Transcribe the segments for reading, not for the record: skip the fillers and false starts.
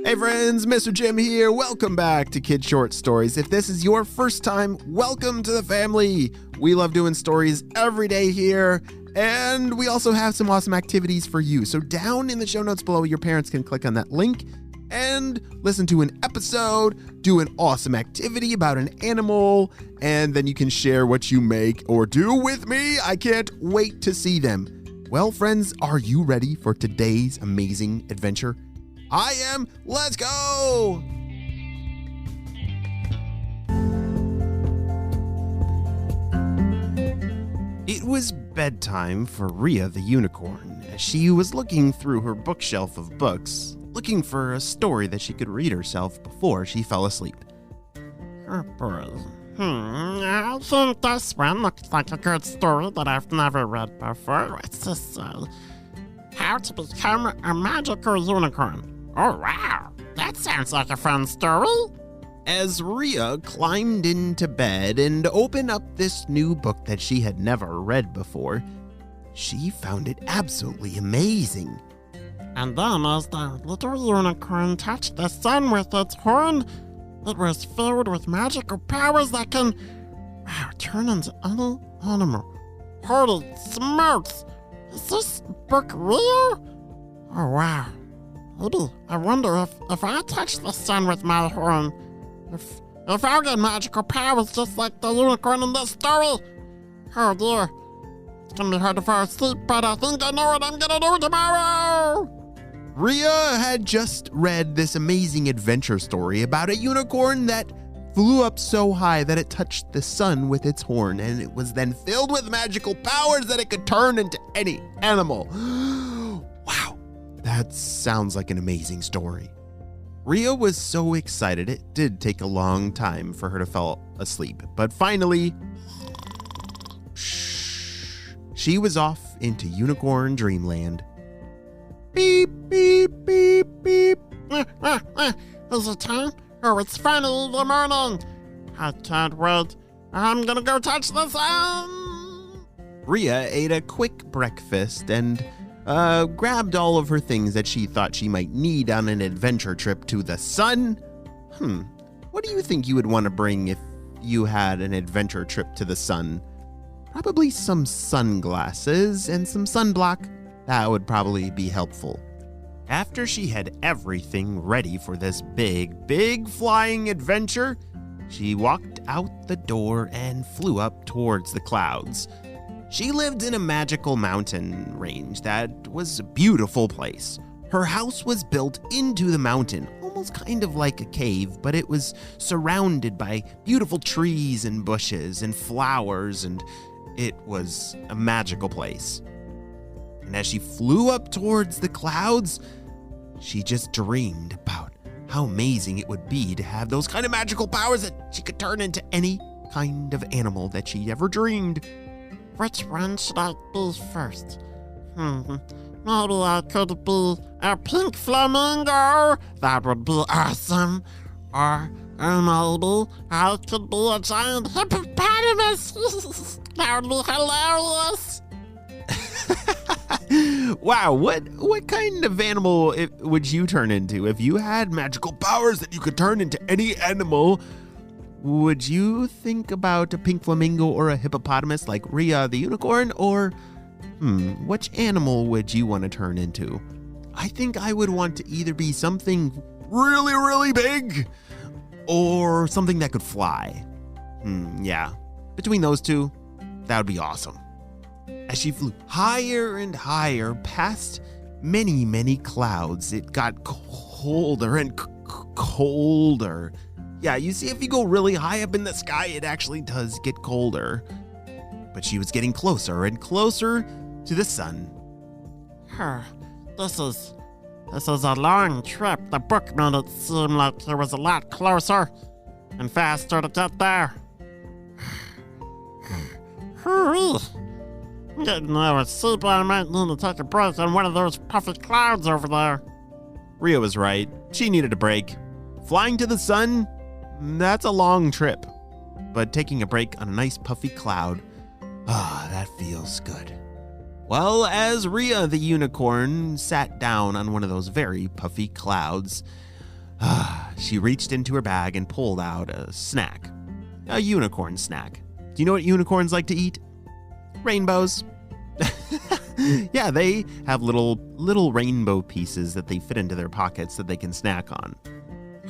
Hey friends, Mr. Jim here. Welcome back to Kid Short Stories. If this is your first time, welcome to the family. We love doing stories every day here, and we also have some awesome activities for you. So down in the show notes below, your parents can click on that link and listen to an episode, do an awesome activity about an animal, and then you can share what you make or do with me. I can't wait to see them. Well, friends, are you ready for today's amazing adventure? I am. Let's go! It was bedtime for Rhea the unicorn as she was looking through her bookshelf of books, looking for a story that she could read herself before she fell asleep. Oh boy. I think this one looks like a good story that I've never read before. What's this say? How to become a magical unicorn. Oh wow, that sounds like a fun story. As Rhea climbed into bed and opened up this new book that she had never read before, she found it absolutely amazing. And then as the little unicorn touched the sun with its horn, it was filled with magical powers that can, turn into any animal. Holy smokes! Is this book real? Oh wow. Maybe, I wonder if I touch the sun with my horn, if I'll get magical powers just like the unicorn in this story. Oh dear. It's gonna be hard to fall asleep, but I think I know what I'm gonna do tomorrow! Rhea had just read this amazing adventure story about a unicorn that flew up so high that it touched the sun with its horn, and it was then filled with magical powers that it could turn into any animal. Wow, that sounds like an amazing story. Rhea was so excited it did take a long time for her to fall asleep, but finally, she was off into unicorn dreamland. Beep, beep, beep, beep. Is it time? Oh, it's finally the morning. I can't wait. I'm gonna go touch the sun. Rhea ate a quick breakfast and grabbed all of her things that she thought she might need on an adventure trip to the sun. What do you think you would want to bring if you had an adventure trip to the sun? Probably some sunglasses and some sunblock. That would probably be helpful. After she had everything ready for this big flying adventure, she walked out the door and flew up towards the clouds. She lived in a magical mountain range that was a beautiful place. Her house was built into the mountain, almost kind of like a cave, but it was surrounded by beautiful trees and bushes and flowers, and it was a magical place. And as she flew up towards the clouds, she just dreamed about how amazing it would be to have those kind of magical powers that she could turn into any kind of animal that she ever dreamed. Which one should I be first? Maybe I could be a pink flamingo. That would be awesome. Or maybe I could be a giant hippopotamus. That would be hilarious. Wow, what kind of animal would you turn into? If you had magical powers that you could turn into any animal, would you think about a pink flamingo or a hippopotamus like Rhea the unicorn? Or, which animal would you want to turn into? I think I would want to either be something really, really big or something that could fly. Yeah, between those two, that would be awesome. As she flew higher and higher past many clouds, it got colder and colder. Yeah, you see, if you go really high up in the sky, it actually does get colder. But she was getting closer and closer to the sun. This is a long trip. The book made it seem like it was a lot closer and faster to get there. I'm getting there with sleep. I might need to take a break on one of those puffy clouds over there. Rhea was right. She needed a break. Flying to the sun, that's a long trip. But taking a break on a nice puffy cloud, that feels good. Well, as Rhea the unicorn sat down on one of those very puffy clouds, She reached into her bag and pulled out a snack. A unicorn snack. Do you know what unicorns like to eat? Rainbows. Yeah, they have little rainbow pieces that they fit into their pockets that they can snack on.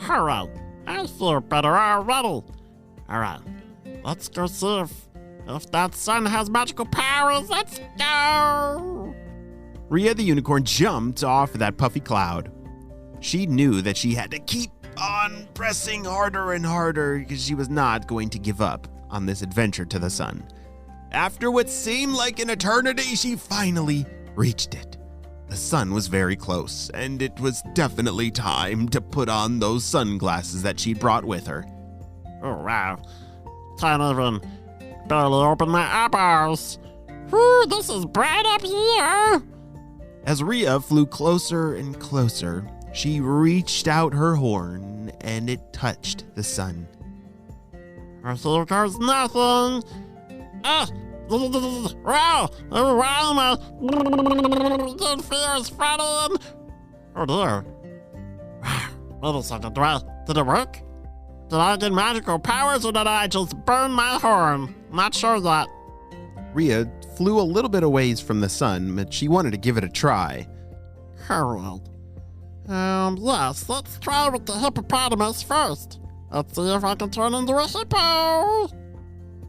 All right, I feel better already. All right, let's go see if that sun has magical powers. Let's go! Rhea the unicorn jumped off that puffy cloud. She knew that she had to keep on pressing harder and harder because she was not going to give up on this adventure to the sun. After what seemed like an eternity, she finally reached it. The sun was very close, and it was definitely time to put on those sunglasses that she'd brought with her. Oh, wow. Can't even barely open my eyeballs. Whew, this is bright up here. As Rhea flew closer and closer, she reached out her horn, and it touched the sun. Here goes nothing. Wow, it feels funny. Oh dear. Wait a second, did it work? Did I get magical powers or did I just burn my horn? Not sure yet. Rhea flew a little bit away from the sun, but she wanted to give it a try. Alright. Yes, let's try with the hippopotamus first. Let's see if I can turn into a hippo.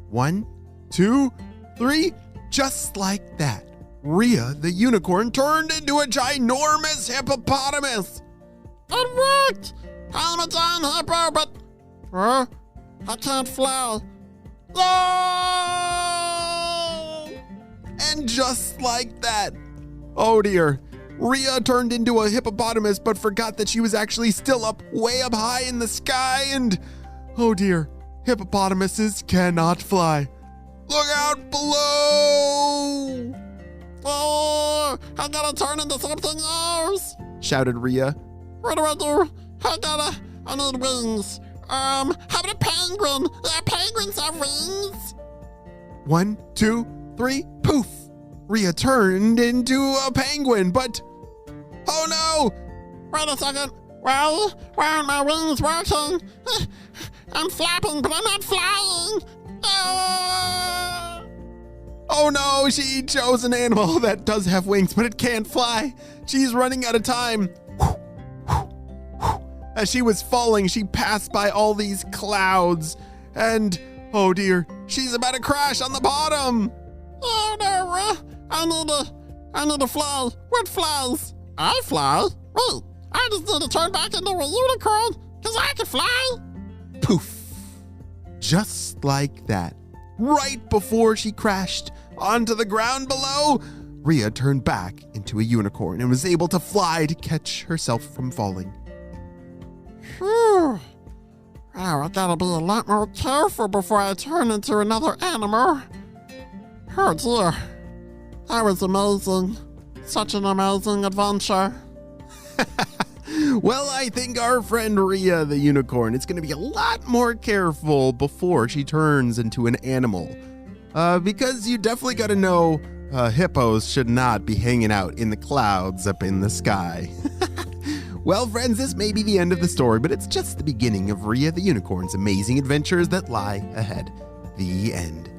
1, 2, 3, just like that. Rhea, the unicorn, turned into a ginormous hippopotamus. It worked! I'm a giant hippo, but I can't fly. No! And just like that. Oh dear. Rhea turned into a hippopotamus, but forgot that she was actually still way up high in the sky, and oh dear, hippopotamuses cannot fly. Look out below! Oh, I gotta turn into something else! Shouted Rhea. What do? I need wings. How about a penguin? Yeah, penguins have wings. 1, 2, 3, poof! Rhea turned into a penguin, but oh no! Wait a second. Well, why aren't my wings working? I'm flapping, but I'm not flying. Oh no, she chose an animal that does have wings, but it can't fly. She's running out of time. As she was falling, she passed by all these clouds, and oh dear, she's about to crash on the bottom. Oh no, I need to fly. What flies? I fly? Wait, I just need to turn back into a unicorn, because I can fly. Poof. Just like that. Right before she crashed onto the ground below, Rhea turned back into a unicorn and was able to fly to catch herself from falling. Whew. Wow, I gotta be a lot more careful before I turn into another animal. Oh dear. That was amazing. Such an amazing adventure. Well, I think our friend Rhea the unicorn is going to be a lot more careful before she turns into an animal. Because you definitely got to know hippos should not be hanging out in the clouds up in the sky. Well, friends, this may be the end of the story, but it's just the beginning of Rhea the unicorn's amazing adventures that lie ahead. The end.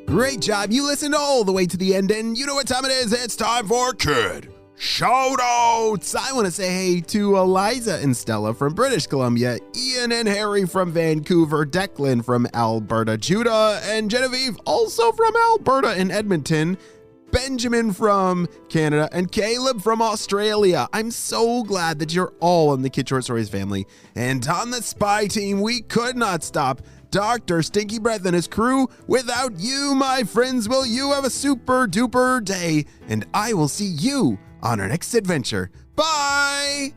Great job. You listened all the way to the end, and you know what time it is. It's time for Kid Shoutouts. I want to say hey to Eliza and Stella from British Columbia, Ian and Harry from Vancouver, Declan from Alberta, Judah and Genevieve also from Alberta and Edmonton, Benjamin from Canada, and Caleb from Australia. I'm so glad that you're all in the Kid Short Stories family. And on the Spy team, we could not stop Dr. Stinky Breath and his crew. Without you, my friends, will you have a super duper day. And I will see you on our next adventure. Bye!